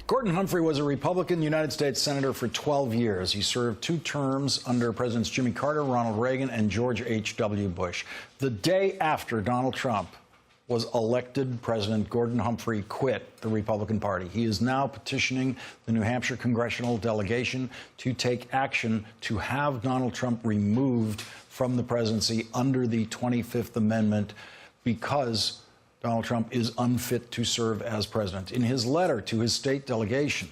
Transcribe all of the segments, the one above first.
Gordon Humphrey was a Republican United States Senator for 12 years. He served 2 terms under Presidents Jimmy Carter, Ronald Reagan, and George H.W. Bush. The day after Donald Trump was elected president, Gordon Humphrey quit the Republican Party. He is now petitioning the New Hampshire congressional delegation to take action to have Donald Trump removed from the presidency under the 25th Amendment because Donald Trump is unfit to serve as president. In his letter to his state delegation,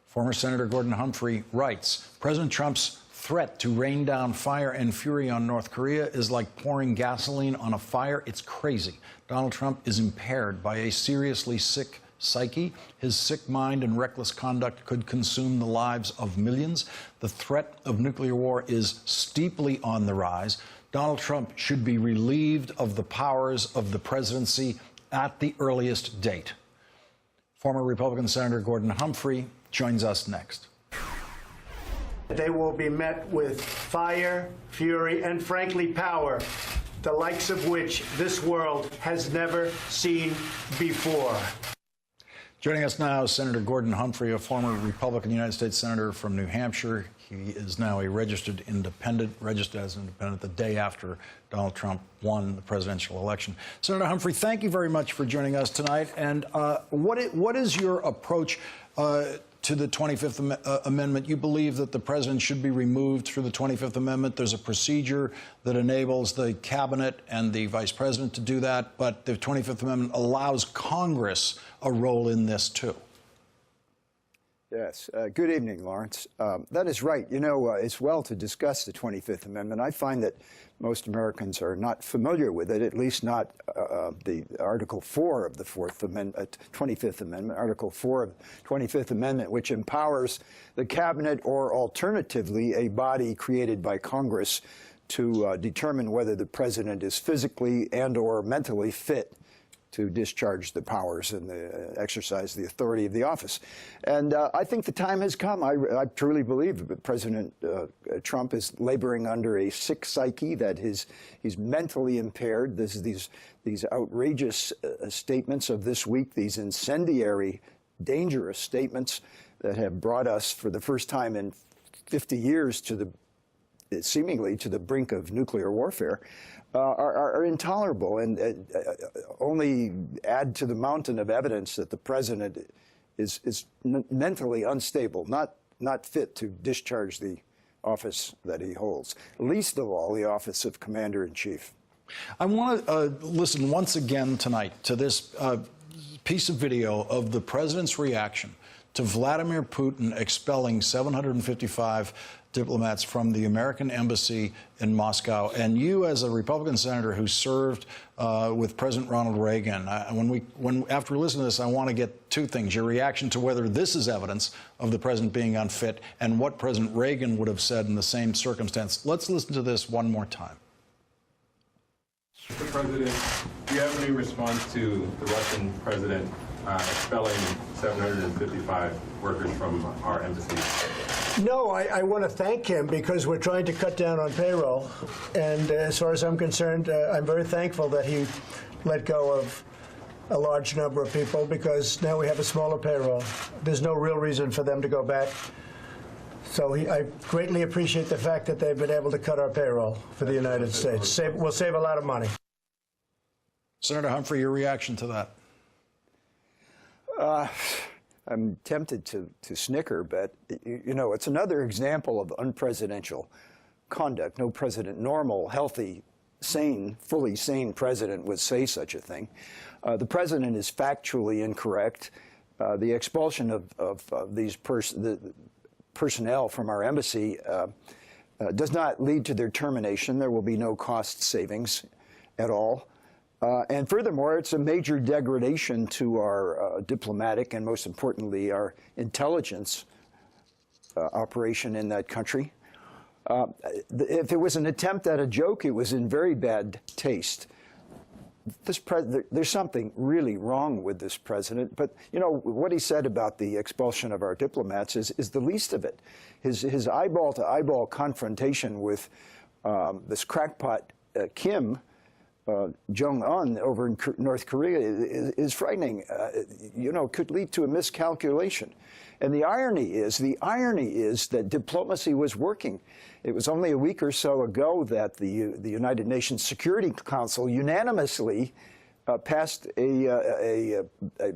former Senator Gordon Humphrey writes, President Trump's threat to rain down fire and fury on North Korea is like pouring gasoline on a fire. It's crazy. Donald Trump is impaired by a seriously sick psyche. His sick mind and reckless conduct could consume the lives of millions. The threat of nuclear war is steeply on the rise. Donald Trump should be relieved of the powers of the presidency at the earliest date. Former Republican Senator Gordon Humphrey joins us next. They will be met with fire, fury, and frankly power, the likes of which this world has never seen before. Joining us now is Senator Gordon Humphrey, a former Republican United States Senator from New Hampshire. He is now a registered independent, registered as an independent the day after Donald Trump won the presidential election. Senator Humphrey, thank you very much for joining us tonight. And what is your approach to the 25th Amendment? You believe that the president should be removed through the 25th Amendment. There's a procedure that enables the cabinet and the vice president to do that, but the 25th Amendment allows Congress a role in this, too. Yes. Good evening, Lawrence. That is right. You know, it's well to discuss the 25th Amendment. I find that most Americans are not familiar with it, at least not the Article 4 of the 25th Amendment, Article 4 of the 25th Amendment, which empowers the cabinet or alternatively a body created by Congress to determine whether the president is physically and or mentally fit to discharge the powers and exercise the authority of the office. And I think the time has come. I truly believe that President Trump is laboring under a sick psyche, that he's mentally impaired. These outrageous statements of this week, these incendiary, dangerous statements that have brought us for the first time in 50 years to seemingly to the brink of nuclear warfare, are intolerable and only add to the mountain of evidence that the president is mentally unstable, not fit to discharge the office that he holds, least of all the office of Commander-in-Chief. I want to listen once again tonight to this piece of video of the president's reaction to Vladimir Putin expelling 755 diplomats from the American embassy in Moscow. And you, as a Republican senator who served with President Ronald Reagan, after we listen to this, I want to get 2 things: your reaction to whether this is evidence of the president being unfit, and what President Reagan would have said in the same circumstance. Let's listen to this one more time. Mr. President, do you have any response to the Russian president expelling 755 workers from our embassy? No, I want to thank him because we're trying to cut down on payroll. And as far as I'm concerned, I'm very thankful that he let go of a large number of people because now we have a smaller payroll. There's no real reason for them to go back. So I greatly appreciate the fact that they've been able to cut our payroll for the United States. We'll save a lot of money. Senator Humphrey, your reaction to that? I'm tempted to snicker, but, you know, it's another example of unpresidential conduct. No president, normal, healthy, sane, fully sane president would say such a thing. The president is factually incorrect. The expulsion of these personnel from our embassy does not lead to their termination. There will be no cost savings at all. And furthermore, it's a major degradation to our diplomatic and, most importantly, our intelligence operation in that country. If it was an attempt at a joke, it was in very bad taste. There's something really wrong with this president. But, you know, what he said about the expulsion of our diplomats is the least of it. His eyeball-to-eyeball confrontation with this crackpot Kim Jong-un over in North Korea is frightening. Could lead to a miscalculation. And the irony is that diplomacy was working. It was only a week or so ago that the United Nations Security Council unanimously passed a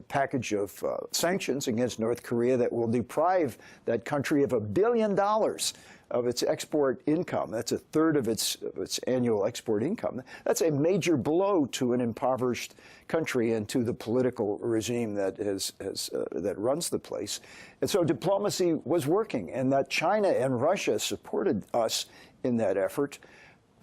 package of sanctions against North Korea that will deprive that country of $1 billion of its export income. That's a third of its annual export income. That's a major blow to an impoverished country and to the political regime that that runs the place. And so diplomacy was working, and that China and Russia supported us in that effort.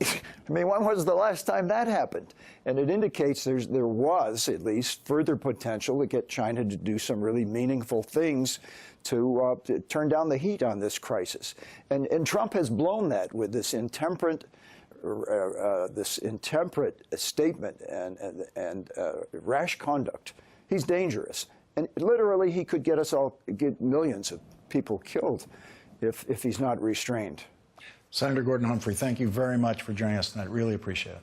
I mean, when was the last time that happened? And it indicates there was at least further potential to get China to do some really meaningful things to turn down the heat on this crisis. And Trump has blown that with this intemperate statement and rash conduct. He's dangerous. And literally, he could get millions of people killed if he's not restrained. Senator Gordon Humphrey, thank you very much for joining us tonight. Really appreciate it.